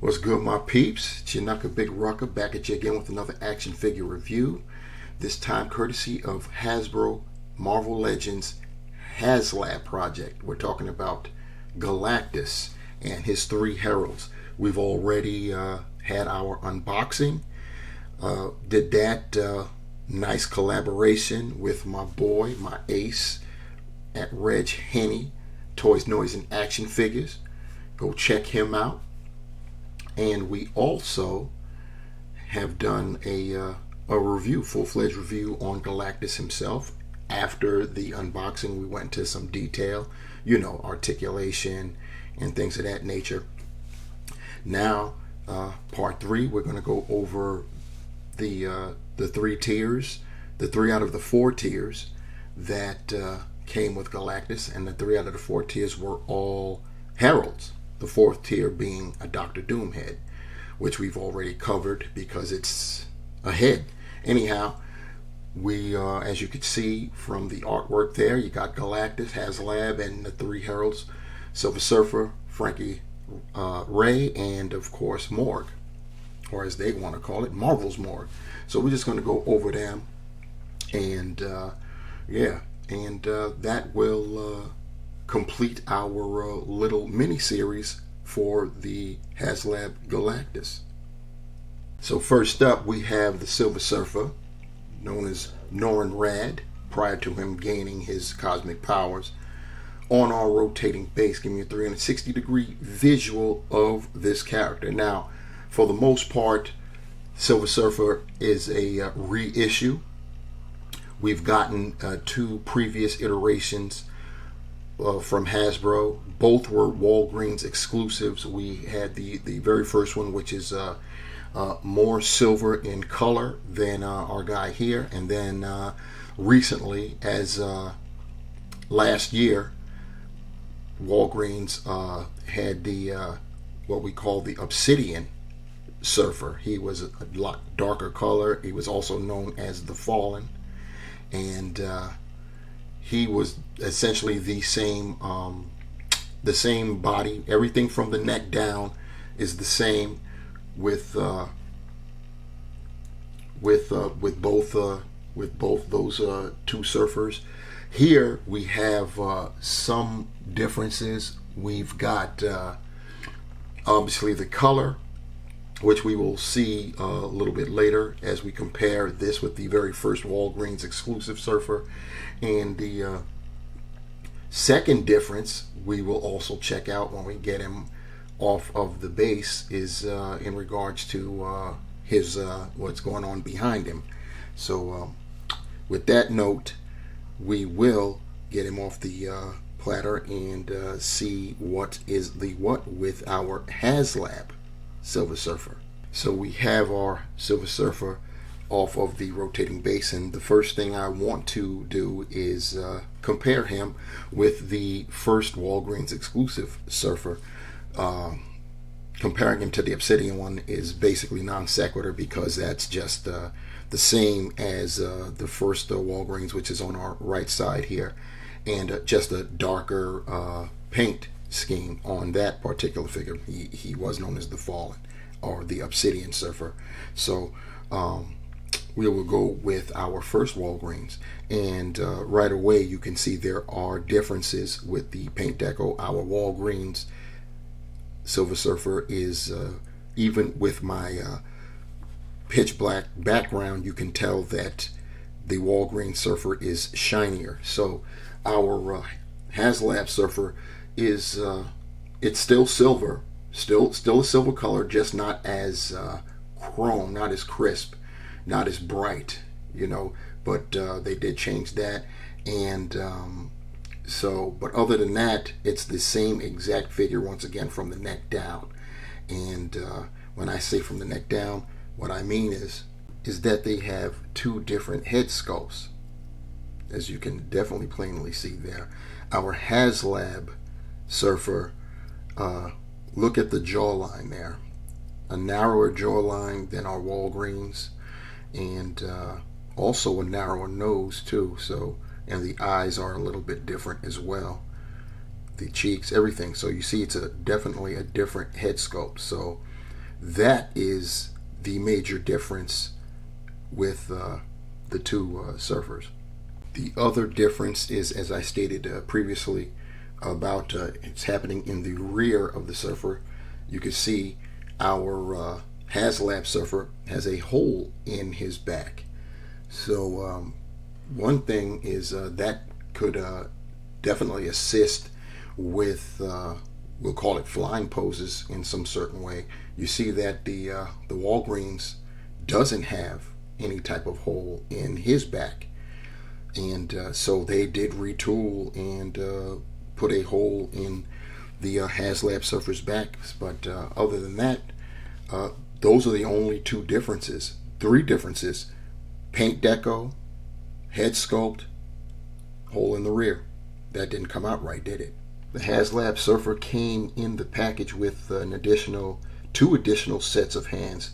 What's good, my peeps? Chinaka Big Rucker back at you again with another action figure review. This time courtesy of Hasbro Marvel Legends Haslab project. We're talking about Galactus and his three Heralds. We've already had our unboxing. Did that nice collaboration with my boy, my ace at Reg Henny, Toys, Noise, and Action Figures. Go check him out. And we also have done a review, full-fledged review on Galactus himself. After the unboxing, we went into some detail, articulation and things of that nature. Now, part 3, we're going to go over the 3 tiers, the 3 out of the 4 tiers that came with Galactus, and the 3 out of the 4 tiers were all Heralds. The 4th tier being a Dr. Doom head, which we've already covered because it's a head. Anyhow, we, as you can see from the artwork there, you got Galactus, Haslab, and the 3 Heralds, Silver Surfer, Frankie Raye, and of course Morg, or as they want to call it, Marvel's Morg. So we're just going to go over them, and that will complete our little mini-series for the Haslab Galactus. So first up, we have the Silver Surfer, known as Norrin Radd, prior to him gaining his cosmic powers, on our rotating base, giving you a 360-degree visual of this character. Now, for the most part, Silver Surfer is a reissue. We've gotten 2 previous iterations from Hasbro. Both were Walgreens exclusives. We had the very first one, which is more silver in color than our guy here, and then recently, as last year, Walgreens had the what we call the Obsidian Surfer. He was a lot darker color. He was also known as the Fallen, and he was essentially the same body. Everything from the neck down is the same with both those 2 surfers. Here we have some differences. We've got obviously the color, which we will see a little bit later as we compare this with the very first Walgreens exclusive surfer. And the second difference we will also check out when we get him off of the base is in regards to his what's going on behind him. So with that note, we will get him off the platter and see what is the what with our Haslab Silver Surfer. So we have our Silver Surfer off of the rotating base, and the first thing I want to do is compare him with the first Walgreens exclusive surfer. Comparing him to the Obsidian one is basically non sequitur, because that's just the same as the first Walgreens, which is on our right side here, and just a darker paint scheme on that particular figure. He was known as the Fallen, or the Obsidian Surfer. So we will go with our first Walgreens, and right away you can see there are differences with the paint deco. Our Walgreens Silver Surfer is, even with my pitch black background, you can tell that the Walgreens Surfer is shinier. So our Haslab Surfer is it's still silver, still a silver color, just not as chrome, not as crisp, not as bright, but they did change that. And but other than that, it's the same exact figure, once again, from the neck down. And when I say from the neck down, what I mean is that they have 2 different head sculpts, as you can definitely plainly see there. Our Haslab Surfer, look at the jawline there, a narrower jawline than our Walgreens, and also a narrower nose too. So, and the eyes are a little bit different as well, the cheeks, everything. So you see it's definitely a different head sculpt. So That is the major difference with the two surfers. The other difference is, as I stated previously, about it's happening in the rear of the surfer. You can see our Haslab surfer has a hole in his back. So one thing is that could definitely assist with we'll call it flying poses in some certain way. You see that the Walgreens doesn't have any type of hole in his back, and so they did retool and put a hole in the Haslab surfer's back. But other than that, those are the only two differences. Three differences: paint deco, head sculpt, hole in the rear. That didn't come out right, did it? The Haslab surfer came in the package with two additional sets of hands.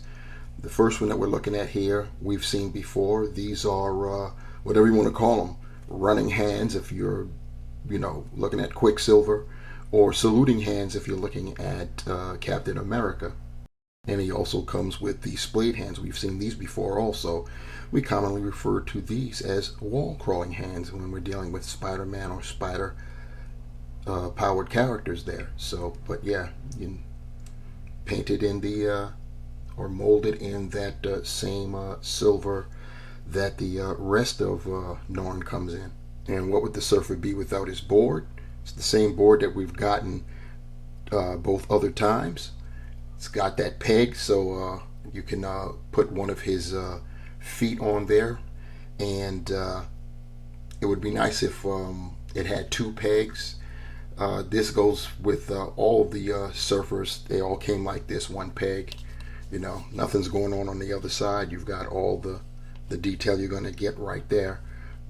The first one that we're looking at here, we've seen before. These are whatever you want to call them, running hands if you're, looking at Quicksilver, or saluting hands if you're looking at Captain America. And he also comes with the splayed hands. We've seen these before also. We commonly refer to these as wall crawling hands when we're dealing with Spider-Man or Spider powered characters there. So, but yeah, you painted in the or molded in that same silver that the rest of Norn comes in. And what would the surfer be without his board? It's the same board that we've gotten both other times. It's got that peg, so you can put one of his feet on there, and it would be nice if it had two pegs. This goes with all of the surfers. They all came like this, one peg. Nothing's going on the other side. You've got all the detail you're going to get right there.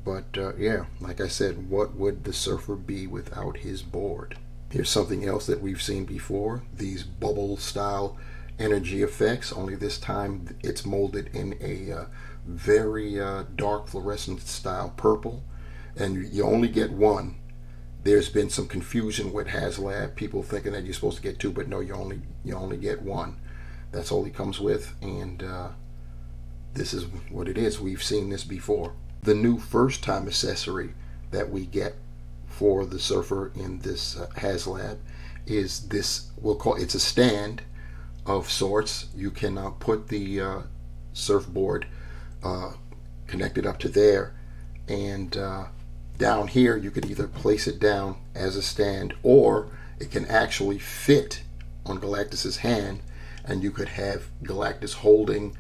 But yeah, like I said, what would the surfer be without his board? Here's something else that we've seen before. These bubble style energy effects, only this time it's molded in a very dark fluorescent style purple, and you only get one. There's been some confusion with Haslab, people thinking that you're supposed to get two, but no, you only get one. That's all he comes with, and this is what it is. We've seen this before. The new first time accessory that we get for the surfer in this Haslab is this, it's a stand of sorts. You can put the surfboard connected up to there, and down here you could either place it down as a stand, or it can actually fit on Galactus's hand, and you could have Galactus holding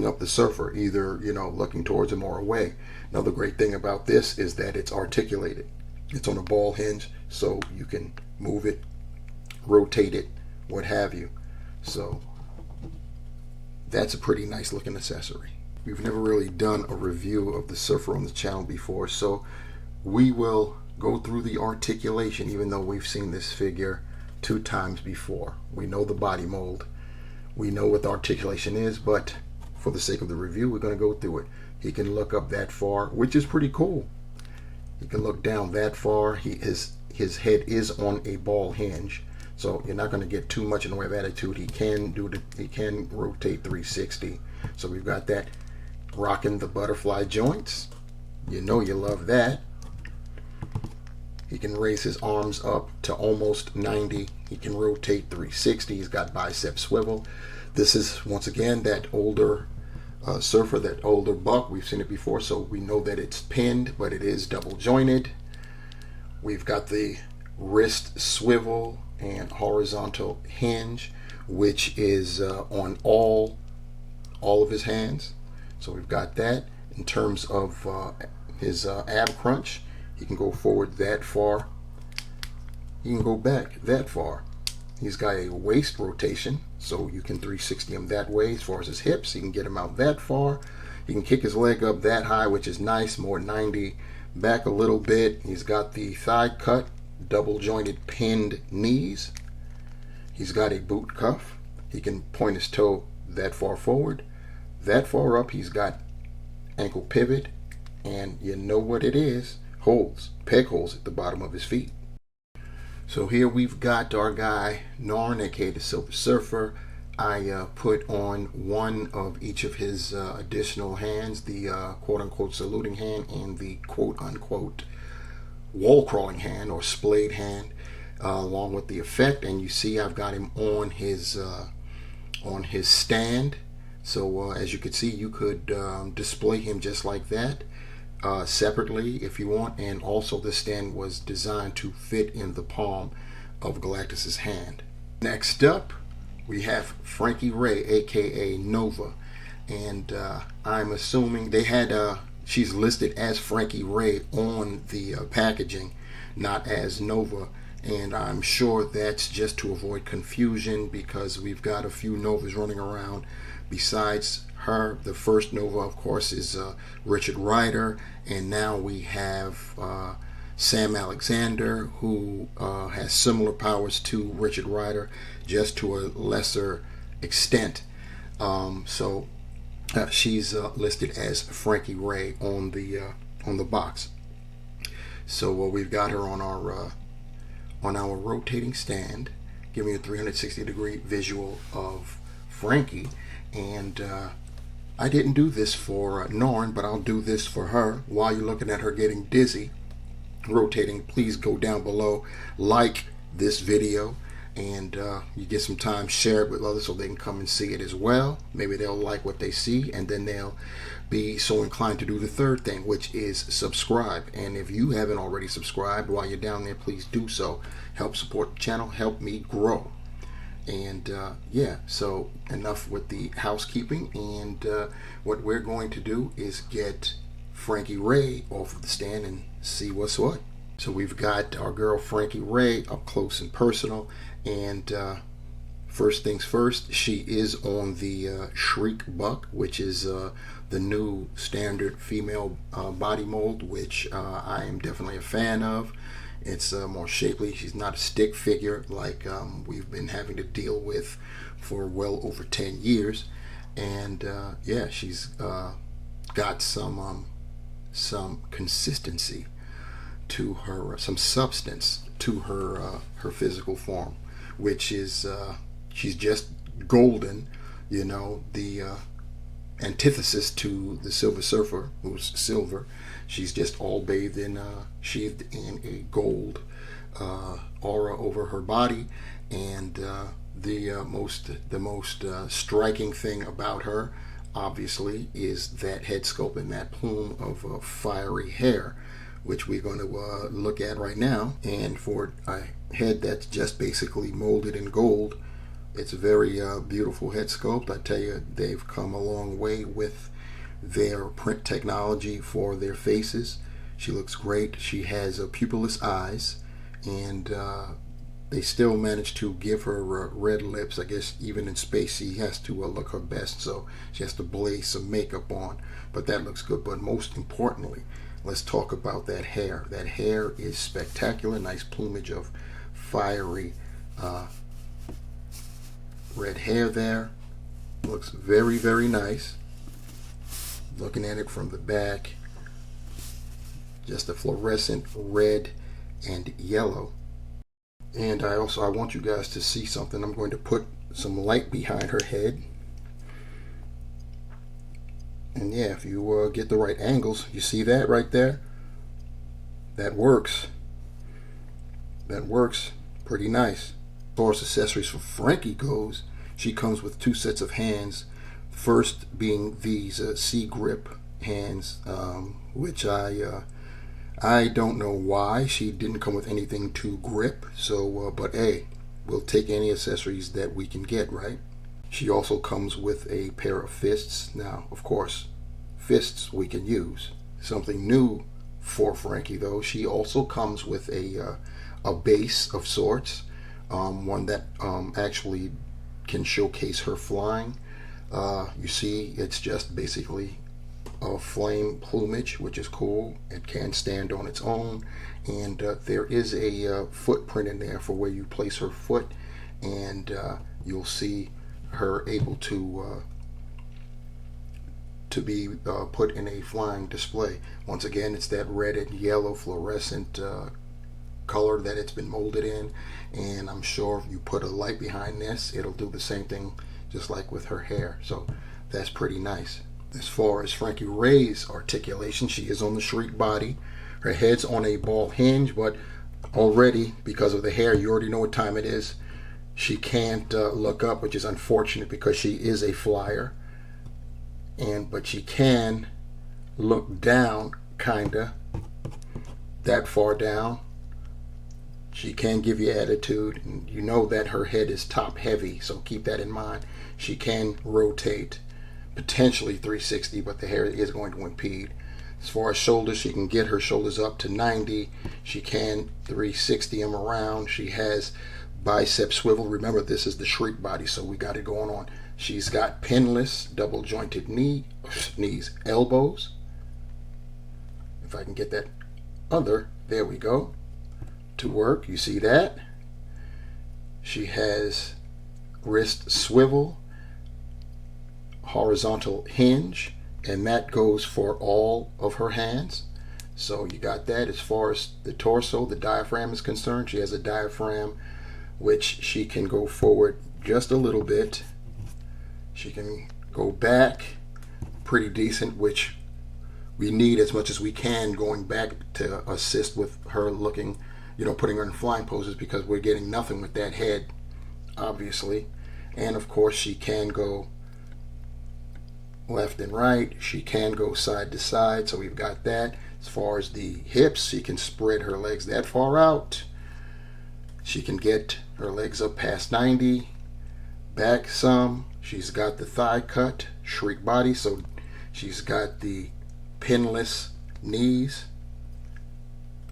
up the surfer, either looking towards him or away. Now the great thing about this is that it's articulated. It's on a ball hinge, so you can move it, rotate it, what have you. So that's a pretty nice looking accessory. We've never really done a review of the surfer on the channel before, so we will go through the articulation, even though we've seen this figure 2 times before. We know the body mold, we know what the articulation is, but for the sake of the review, we're going to go through it. He can look up that far, which is pretty cool. He can look down that far. His head is on a ball hinge, so you're not going to get too much in the way of attitude. He can rotate 360. So we've got that, rocking the butterfly joints. You love that. He can raise his arms up to almost 90. He can rotate 360. He's got bicep swivel. This is, once again, that older surfer, that older buck. We've seen it before, so we know that it's pinned, but it is double jointed. We've got the wrist swivel and horizontal hinge, which is on all of his hands. So we've got that. In terms of his ab crunch, he can go forward that far, he can go back that far. He's got a waist rotation, so you can 360 him that way. As far as his hips, you can get him out that far. You can kick his leg up that high, which is nice, more 90. Back a little bit. He's got the thigh cut, double jointed pinned knees. He's got a boot cuff. He can point his toe that far forward, that far up. He's got ankle pivot, and you know what it is, peg holes at the bottom of his feet. So here we've got our guy Norn, aka the Silver Surfer. I put on one of each of his additional hands, the quote-unquote saluting hand and the quote-unquote wall crawling hand or splayed hand, along with the effect. And you see I've got him on his stand. So as you can see, you could display him just like that, separately if you want. And also this stand was designed to fit in the palm of Galactus's hand. Next up, we have Frankie Raye, aka Nova, and I'm assuming they had she's listed as Frankie Raye on the packaging, not as Nova, and I'm sure that's just to avoid confusion because we've got a few Novas running around besides her. The first Nova, of course, is Richard Rider, and now we have Sam Alexander, who has similar powers to Richard Rider, just to a lesser extent. So she's listed as Frankie Raye on the box. So we've got her on our rotating stand, giving you a 360-degree visual of Frankie. And I didn't do this for Norn, but I'll do this for her. While you're looking at her getting dizzy rotating, please go down below, like this video, and you get some time, share it with others so they can come and see it as well. Maybe they'll like what they see, and then they'll be so inclined to do the third thing, which is subscribe. And if you haven't already subscribed while you're down there, please do so. Help support the channel, help me grow. And yeah, so enough with the housekeeping, and what we're going to do is get Frankie Raye off of the stand and see what's what. So we've got our girl Frankie Raye up close and personal, and first things first, she is on the Shriek Buck, which is the new standard female body mold, which I am definitely a fan of. It's more shapely. She's not a stick figure like we've been having to deal with for well over 10 years. And yeah, she's got some consistency to her, some substance to her her physical form, which is she's just golden, you know, the antithesis to the Silver Surfer, who's silver. She's just all bathed in sheathed in a gold aura over her body. And the most striking thing about her, obviously, is that head sculpt and that plume of fiery hair, which we're going to look at right now. And for a head that's just basically molded in gold, it's a very beautiful head sculpt. I tell you, they've come a long way with their print technology for their faces. She looks great. She has pupilless eyes, and they still managed to give her red lips. I guess even in space she has to look her best, so she has to blaze some makeup on, but that looks good. But most importantly, let's talk about that hair. That hair is spectacular. Nice plumage of fiery red hair there. Looks very, very nice. Looking at it from the back, just a fluorescent red and yellow. And I want you guys to see something. I'm going to put some light behind her head, and yeah, if you get the right angles, you see that right there? That works. That works pretty nice. As far as accessories for Frankie goes, she comes with two sets of hands. First being these C-grip hands, which I don't know why she didn't come with anything to grip. So, but hey, we'll take any accessories that we can get, right? She also comes with a pair of fists. Now, of course, fists we can use. Something new for Frankie, though, she also comes with a base of sorts, one that actually can showcase her flying. You see, it's just basically a flame plumage, which is cool. It can stand on its own, and there is a footprint in there for where you place her foot, and you'll see her able to be put in a flying display. Once again, it's that red and yellow fluorescent color that it's been molded in, and I'm sure if you put a light behind this, it'll do the same thing just like with her hair. So that's pretty nice. As far as Frankie Raye's articulation, she is on the shriek body. Her head's on a ball hinge, but already, because of the hair, you already know what time it is. She can't look up, which is unfortunate because she is a flyer. But she can look down, kinda, that far down. She can give you attitude. And you know that her head is top heavy, so keep that in mind. She can rotate, potentially 360, but the hair is going to impede. As far as shoulders, she can get her shoulders up to 90. She can 360 them around. She has bicep swivel. Remember, this is the shriek body, so we got it going on. She's got pinless, double jointed knees, elbows. If I can get that there we go, to work. You see that? She has wrist swivel, horizontal hinge, and that goes for all of her hands. So you got that. As far as the torso, the diaphragm is concerned, she has a diaphragm which she can go forward just a little bit. She can go back pretty decent, which we need as much as we can going back to assist with her looking, putting her in flying poses, because we're getting nothing with that head, obviously. And of course, she can go left and right. She can go side to side, so we've got that. As far as the hips, she can spread her legs that far out. She can get her legs up past 90, back some. She's got the thigh cut, shriek body, so she's got the pinless knees,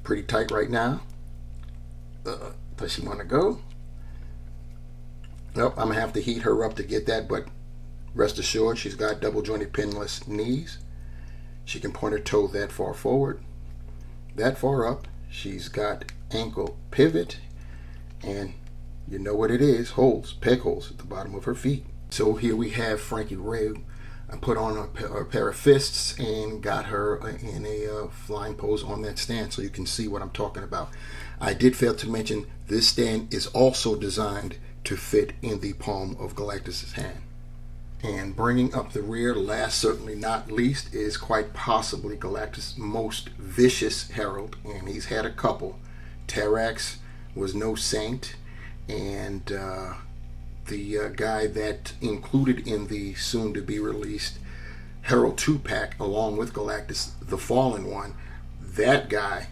pretty tight right now. Does she want to go? Nope, I'm gonna have to heat her up to get that, but rest assured, she's got double jointed pinless knees. She can point her toe that far forward, that far up. She's got ankle pivot, and you know what it is, holes, peg holes at the bottom of her feet. So here we have Frankie Raye. I put on a pair of fists and got her in a flying pose on that stand, so you can see what I'm talking about. I did fail to mention this stand is also designed to fit in the palm of Galactus's hand. And bringing up the rear, last certainly not least, is quite possibly Galactus' most vicious herald, and he's had a couple. Terrax was no saint, and the guy that included in the soon-to-be released Herald 2-pack along with Galactus, the Fallen One, that guy,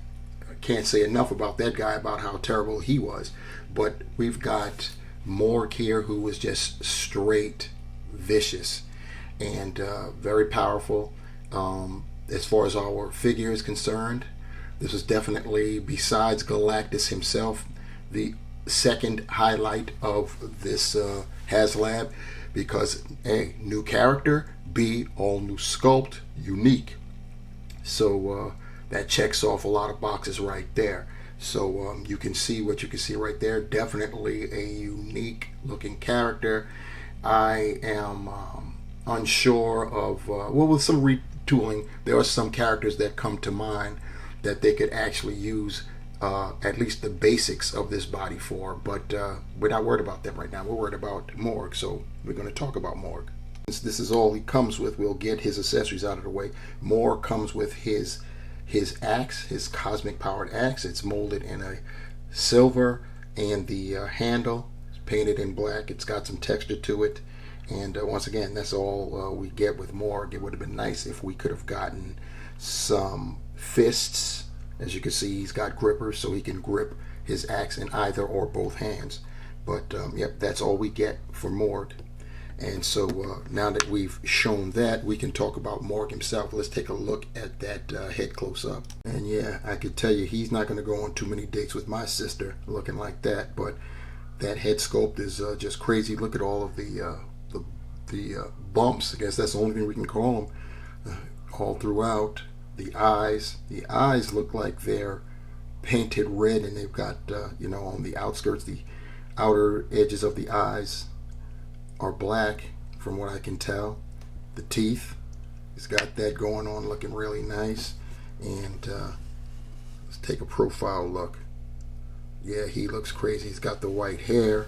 I can't say enough about that guy, about how terrible he was. But we've got Morg here, who was just straight vicious and very powerful. As far as our figure is concerned, this is definitely, besides Galactus himself, the second highlight of this Haslab, because A, new character, B, all new sculpt, unique. So that checks off a lot of boxes right there. So you can see what you can see right there. Definitely a unique looking character. I am unsure of, well, with some retooling, there are some characters that come to mind that they could actually use at least the basics of this body for, but we're not worried about them right now. We're worried about Morg, so we're going to talk about Morg. Since this is all he comes with, we'll get his accessories out of the way. Morg comes with his axe, his cosmic powered axe. It's molded in a silver, and the handle is painted in black. It's got some texture to it, and once again, that's all we get with Morg. It would have been nice if we could have gotten some fists. As you can see, he's got grippers, so he can grip his axe in either or both hands. But yep, that's all we get for Morg. And so now that we've shown that, we can talk about Morg himself. Let's take a look at that head close up. And yeah, I could tell you he's not going to go on too many dates with my sister looking like that. But that head sculpt is just crazy. Look at all of the bumps. I guess that's the only thing we can call them all throughout. The eyes look like they're painted red, and they've got on the outskirts, the outer edges of the eyes are black from what I can tell. The teeth, he's got that going on, looking really nice. And let's take a profile look. Yeah, he looks crazy. He's got the white hair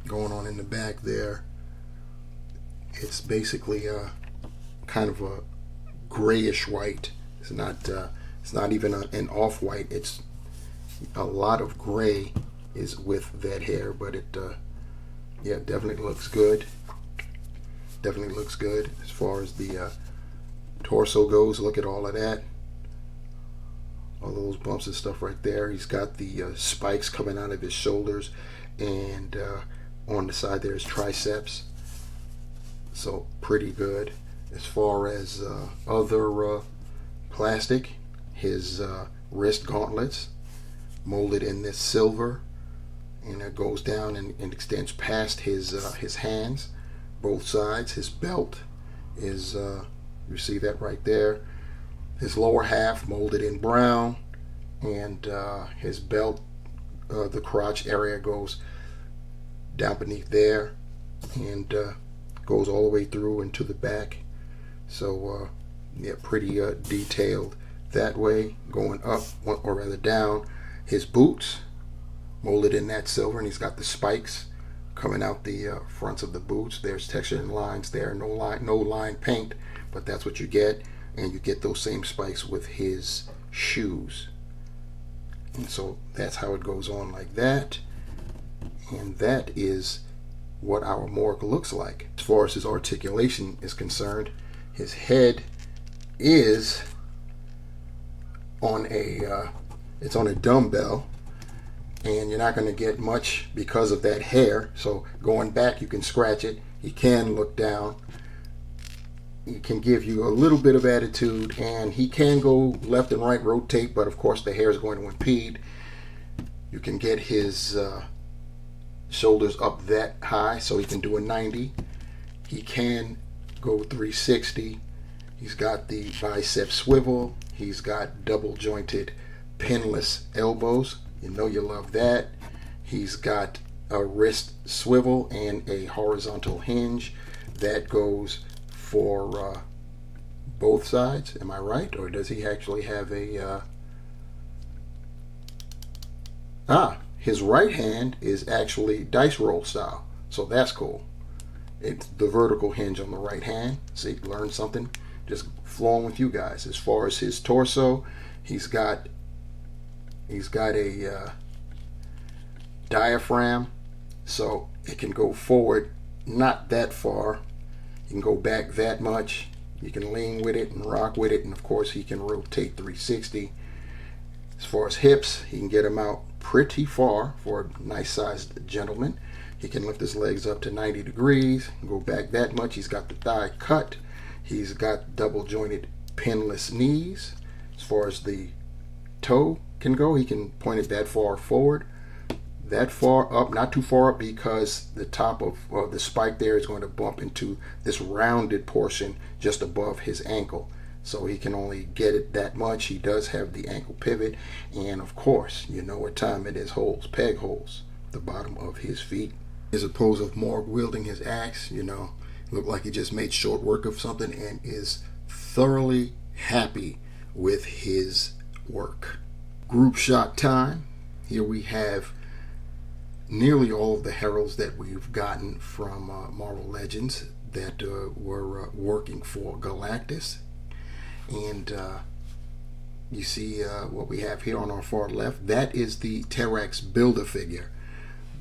going on in the back there. It's basically a kind of a grayish white. It's not even an off-white. It's a lot of gray is with that hair, but it yeah, definitely looks good. Definitely looks good as far as the torso goes. Look at all of that, all those bumps and stuff right there. He's got the spikes coming out of his shoulders, and on the side there's triceps, so pretty good. As far as other plastic, his wrist gauntlets molded in this silver, and it goes down and extends past his hands, both sides. His belt is you see that right there. His lower half molded in brown, and his belt, the crotch area goes down beneath there and goes all the way through into the back. So yeah, pretty detailed that way. Going up, or rather down, his boots molded in that silver, and he's got the spikes coming out the fronts of the boots. There's texture and lines there, no line paint, but that's what you get. And you get those same spikes with his shoes. And so that's how it goes on, like that. And that is what our Morg looks like. As far as his articulation is concerned, his head is on a it's on a dumbbell, and you're not going to get much because of that hair. So going back, you can scratch it. He can look down. He can give you a little bit of attitude, and he can go left and right, rotate, but of course the hair is going to impede. You can get his shoulders up that high, so he can do a 90. He can go 360. He's got the bicep swivel. He's got double jointed pinless elbows. You know you love that. He's got a wrist swivel and a horizontal hinge that goes for both sides. Am I right? Or does he actually have a his right hand is actually dice roll style, so that's cool. It's the vertical hinge on the right hand. See, learn something, just flowing with you guys. As far as his torso, he's got a diaphragm, so it can go forward not that far. You can go back that much. You can lean with it and rock with it, and of course he can rotate 360. As far as hips, he can get them out pretty far for a nice sized gentleman. He can lift his legs up to 90 degrees, go back that much. He's got the thigh cut. He's got double jointed pinless knees. As far as the toe can go, he can point it that far forward, that far up, not too far up, because the top of the spike there is going to bump into this rounded portion just above his ankle, so he can only get it that much. He does have the ankle pivot, and of course, you know what time it is, holes, peg holes, the bottom of his feet. As opposed of Morg wielding his axe, you know, look like he just made short work of something and is thoroughly happy with his work. Group shot time. Here we have nearly all of the heralds that we've gotten from Marvel Legends that were working for Galactus. And you see what we have here on our far left. That is the Terrax Build-A-Figure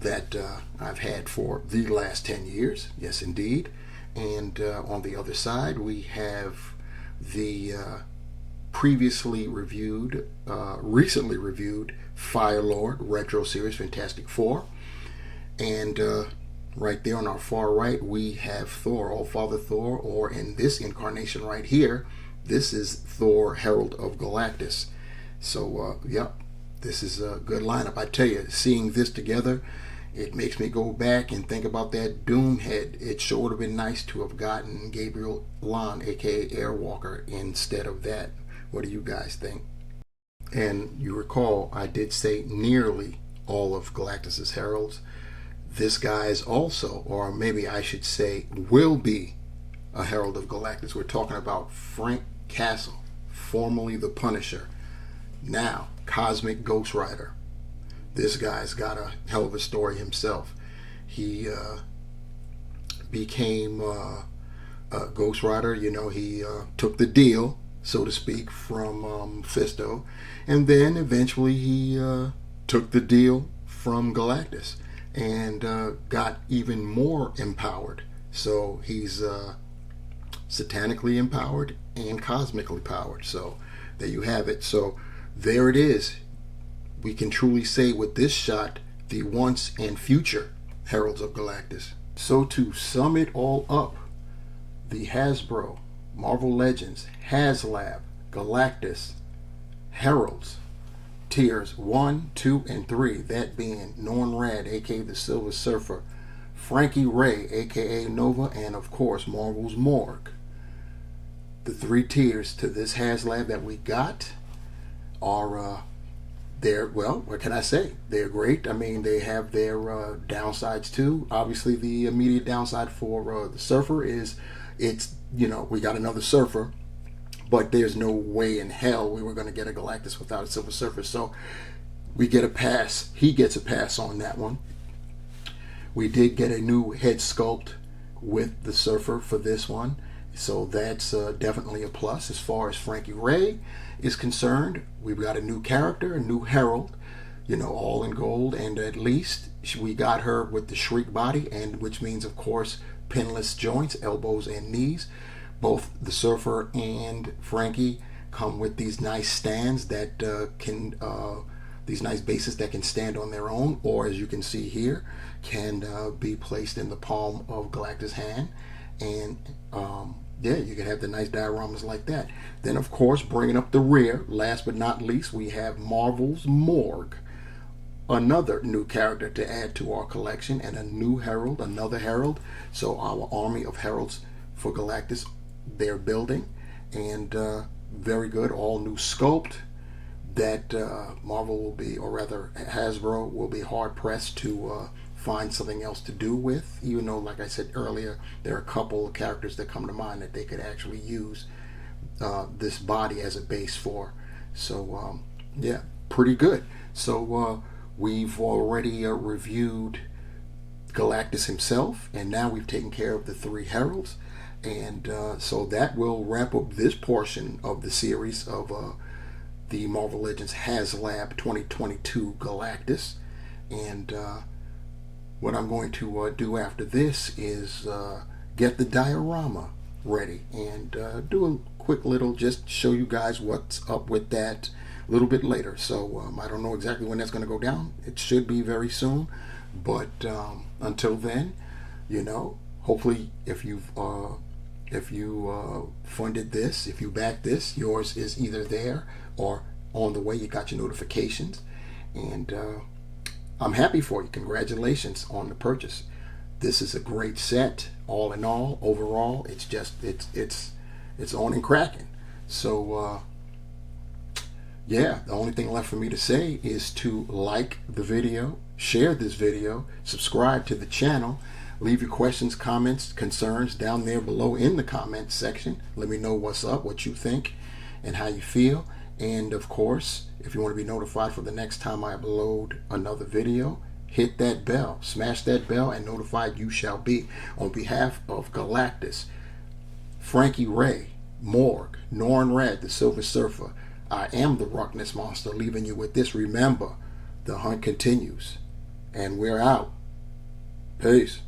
that I've had for the last 10 years. Yes, indeed. And on the other side, we have the recently reviewed Fire Lord Retro Series Fantastic Four. And right there on our far right, we have Thor, All-Father Thor, or in this incarnation right here, this is Thor, Herald of Galactus. So, yep, this is a good lineup. I tell you, seeing this together, it makes me go back and think about that Doom head. It sure would have been nice to have gotten Gabriel Lon, aka Airwalker, instead of that. What do you guys think? And you recall, I did say nearly all of Galactus's heralds. This guy is also, or maybe I should say, will be a herald of Galactus. We're talking about Frank Castle, formerly the Punisher, now Cosmic Ghost Rider. This guy's got a hell of a story himself. He became Ghost Rider, you know, he took the deal, so to speak, from Fisto, and then eventually he took the deal from Galactus and got even more empowered. So he's satanically empowered and cosmically powered. So there you have it. So there it is. We can truly say with this shot, the once and future Heralds of Galactus. So to sum it all up, the Hasbro, Marvel Legends, Haslab, Galactus, Heralds, tiers 1, 2, and 3, that being Norn Rad, aka the Silver Surfer, Frankie Raye, aka Nova, and of course Marvel's Morg. The 3 tiers to this Haslab that we got are well, what can I say? They're great. I mean, they have their downsides too. Obviously, the immediate downside for the Surfer is it's, you know, we got another Surfer, but there's no way in hell we were going to get a Galactus without a Silver Surfer. So we get a pass. He gets a pass on that one. We did get a new head sculpt with the Surfer for this one. So that's definitely a plus. As far as Frankie Raye is concerned, we've got a new character, a new Herald, you know, all in gold, and at least we got her with the Shriek body, and which means, of course, pinless joints, elbows and knees. Both the Surfer and Frankie come with these nice stands that these nice bases that can stand on their own, or as you can see here, can be placed in the palm of Galactus' hand, and yeah, you can have the nice dioramas like that. Then, of course, bringing up the rear, last but not least, we have Marvel's Morg, another new character to add to our collection, and a new Herald, another Herald. So our army of Heralds for Galactus, they're building, and very good, all new sculpt that Marvel will be, or rather Hasbro will be hard pressed to find something else to do with, even though, like I said earlier, there are a couple of characters that come to mind that they could actually use this body as a base for. So yeah, pretty good. So we've already reviewed Galactus himself, and now we've taken care of the 3 Heralds, and so that will wrap up this portion of the series of the Marvel Legends Haslab 2022 Galactus. And what I'm going to do after this is get the diorama ready and do a quick little, just show you guys what's up with that a little bit later. So I don't know exactly when that's going to go down. It should be very soon, but until then, you know, hopefully if you funded this, if you backed this, yours is either there or on the way. You got your notifications, and I'm happy for you. Congratulations on the purchase. This is a great set, all in all. Overall, it's just it's on and cracking. So yeah, the only thing left for me to say is to like the video, share this video, subscribe to the channel, leave your questions, comments, concerns down there below in the comments section. Let me know what's up, what you think, and how you feel. And of course, if you want to be notified for the next time I upload another video, hit that bell, smash that bell, and notified you shall be. On behalf of Galactus, Frankie Raye, Morg, Norn Rad, the Silver Surfer, I am the Rockness Monster, leaving you with this. Remember, the hunt continues, and we're out. Peace.